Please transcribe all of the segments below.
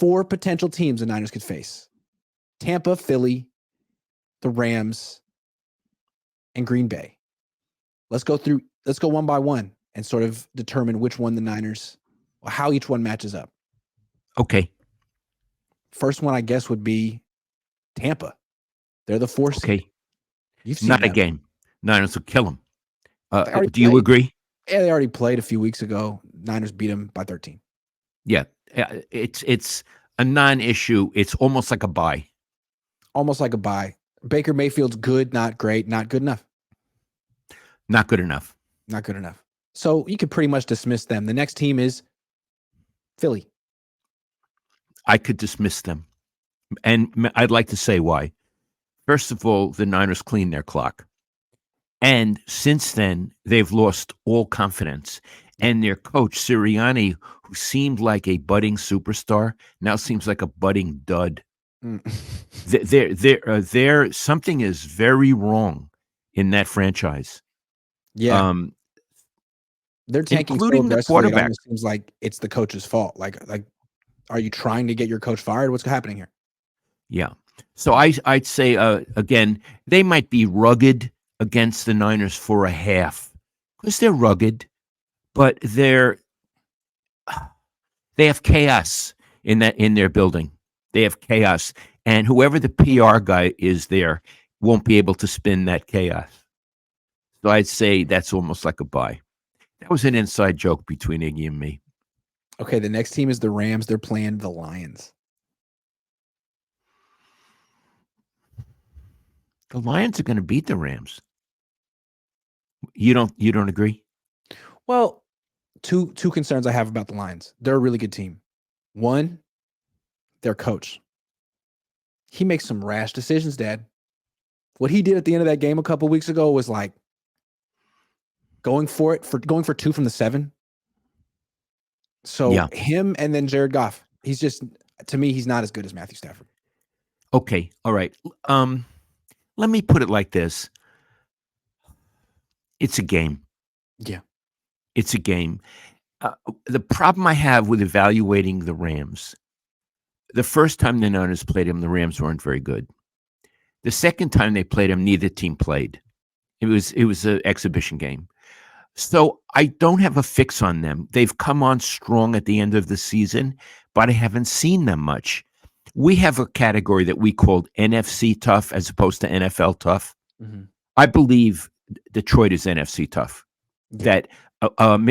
4 potential teams the Niners could face: Tampa, Philly, the Rams, and Green Bay. Let's go one by one and sort of determine which one the Niners, or how each one matches up. Okay. First one, I guess, would be Tampa. They're the 4 seed. Okay. You've seen Not that. a game. Niners will kill them. already Do you played. agree? Yeah, they already played a few weeks ago. Niners beat them by 13. Yeah. It's a non-issue. It's almost like a bye. Almost like a bye. Baker Mayfield's good, not great, not good enough. Not good enough. Not good enough. So you could pretty much dismiss them. The next team is Philly. I could dismiss them. And I'd like to say why. First of all, the Niners cleaned their clock. And since then, they've lost all confidence. And their coach, Sirianni, who seemed like a budding superstar, now seems like a budding dud. Something is very wrong in that franchise. Yeah. They're tanking so including the aggressively, it quarterback. almost seems like it's the coach's fault. Like, are you trying to get your coach fired? What's happening here? Yeah. So I'd say, again, they might be rugged against the Niners for a half because they're rugged, but they have chaos in their building. They have chaos, and whoever the PR guy is there won't be able to spin that chaos. So I'd say that's almost like a bye. That was an inside joke between Iggy and me. Okay, the next team is the Rams. They're playing the Lions. The Lions are going to beat the Rams. You don't agree? Well, two concerns I have about the Lions. They're a really good team. One, their coach. He makes some rash decisions, Dad. What he did at the end of that game a couple weeks ago was like going for 2 from the 7. So Yeah. him and then Jared Goff. He's just, to me, he's not as good as Matthew Stafford. Okay. All right. Let me put it like this. It's a game. Yeah. It's a game. The problem I have with evaluating the Rams, the first time the Niners played them, the Rams weren't very good. The second time they played them, neither team played. It was an exhibition game. So I don't have a fix on them. They've come on strong at the end of the season, but I haven't seen them much. We have a category that we called NFC tough as opposed to NFL tough. Mm-hmm. I believe Detroit is NFC tough. Yeah. That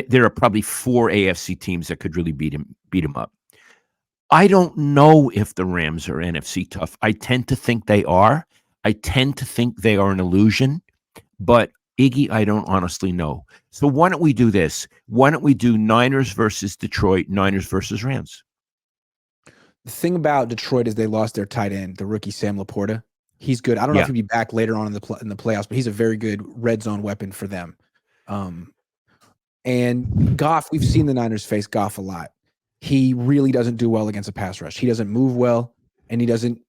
there are probably 4 AFC teams that could really beat him up. I don't know if the Rams are NFC tough. I tend to think they are. I tend to think they are an illusion, but Iggy, I don't honestly know. So why don't we do this? Why don't we do Niners versus Detroit, Niners versus Rams? The thing about Detroit is they lost their tight end, the rookie Sam Laporta. He's good. I don't know if he'll be back later on in the playoffs, but he's a very good red zone weapon for them. And Goff, we've seen the Niners face Goff a lot. He really doesn't do well against a pass rush. He doesn't move well, and he doesn't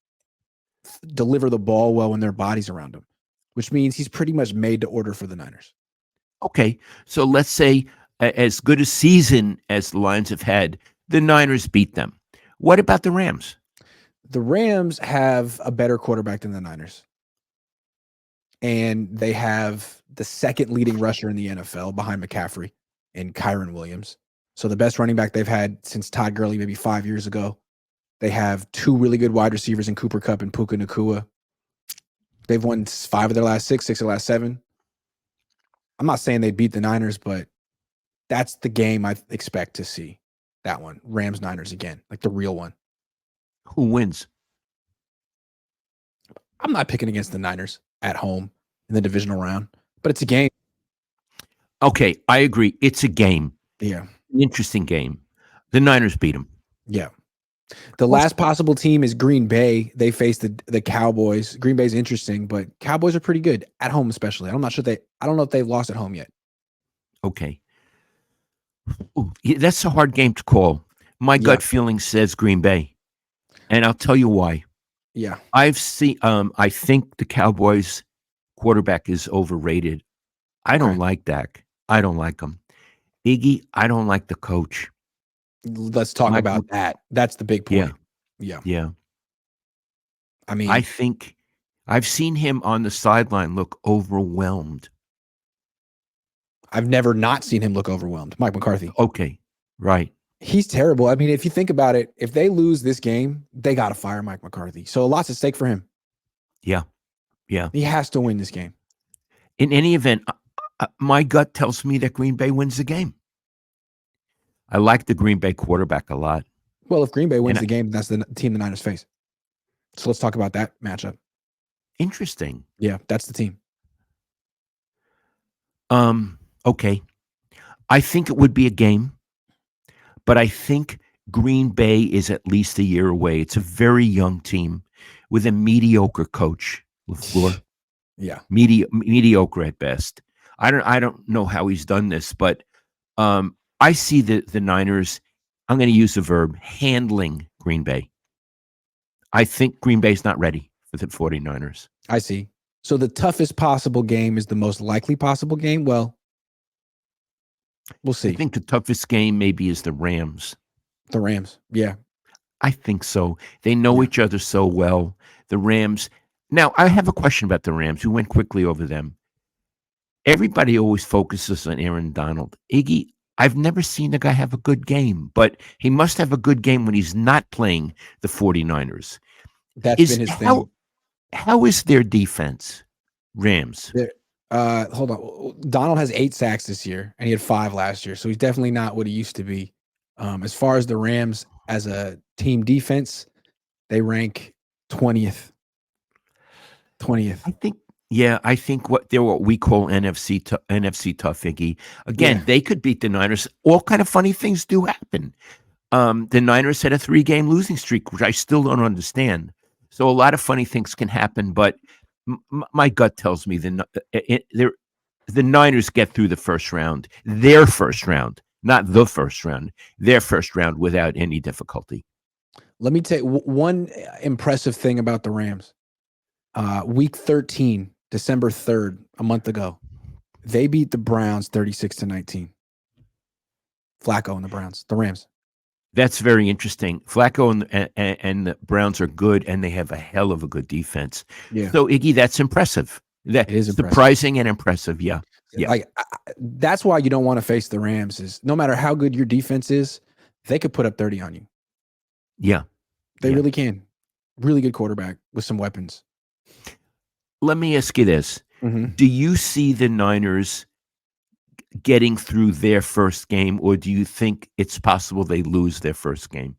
deliver the ball well when their body's around him, which means he's pretty much made to order for the Niners. Okay, so let's say as good a season as the Lions have had, the Niners beat them. What about the Rams? The Rams have a better quarterback than the Niners. And they have the second leading rusher in the NFL behind McCaffrey and Kyren Williams. So the best running back they've had since Todd Gurley maybe 5 years ago. They have 2 really good wide receivers in Cooper Kupp and Puka Nacua. They've won 5 of their last 6 of their last 7. I'm not saying they beat the Niners, but that's the game I expect to see. That one, Rams-Niners again, like the real one. Who wins? I'm not picking against the Niners at home in the divisional round, but it's a game. Okay, I agree. It's a game. Yeah. An interesting game. The Niners beat them. Yeah. The last possible team is Green Bay. They face the Cowboys. Green Bay's interesting, but Cowboys are pretty good at home, especially. I don't know if they've lost at home yet. Okay. Ooh, that's a hard game to call. My gut feeling says Green Bay. And I'll tell you why. Yeah. I think the Cowboys quarterback is overrated. I don't like Dak. I don't like him. Iggy, I don't like the coach. Let's talk about that. That's the big point. Yeah. Yeah. I I mean, think I've seen him on the sideline look overwhelmed. I've never not seen him look overwhelmed. Mike McCarthy. Okay. Right. He's terrible. I mean, if you think about it, if they lose this game, they got to fire Mike McCarthy. So a lot's at stake for him. Yeah. Yeah. He has to win this game. In any event, my gut tells me that Green Bay wins the game. I like the Green Bay quarterback a lot. Well, if Green Bay wins And the game, that's the team the Niners face. So let's talk about that matchup. interesting. Yeah, that's the team. Okay. I think it would be a game, but I think Green Bay is at least a year away. It's a very young team with a mediocre coach, LaFleur. Yeah. Mediocre at best. I don't know how he's done this, but I see the Niners, I'm going to use the verb, handling Green Bay. I think Green Bay's not ready for the 49ers. I see. So the toughest possible game is the most likely possible game? Well, we'll see. I think the toughest game maybe is the Rams. The Rams. Yeah. I think so. They know Yeah. each other so well. The Rams. Now, I have a question about the Rams. We went quickly over them. Everybody always focuses on Aaron Donald. Iggy, I've never seen the guy have a good game, but he must have a good game when he's not playing the 49ers. That's been his thing. How is their defense, Rams? Hold on. Donald has 8 sacks this year, and he had 5 last year, so he's definitely not what he used to be. As far as the Rams as a team defense, they rank 20th. I think they're what we call NFC tough, Iggy. Again, Yeah. they could beat the Niners. All kind of funny things do happen. The Niners had a 3-game losing streak, which I still don't understand. So a lot of funny things can happen, but my gut tells me the Niners get through the first round, their first round, not the first round, their first round without any difficulty. Let me tell you one impressive thing about the Rams. Week 13, December 3rd, a month ago, they beat the Browns 36-19. Flacco and the Browns, the Rams. That's very interesting. Flacco and the Browns are good, and they have a hell of a good defense. Yeah. So, Iggy, that's impressive. That It is impressive. Surprising and impressive. Yeah. Yeah. Like that's why you don't want to face the Rams. Is no matter how good your defense is, they could put up 30 on you. Yeah. They really can. Really good quarterback with some weapons. Let me ask you this. Mm-hmm. Do you see the Niners getting through their first game, or do you think it's possible they lose their first game?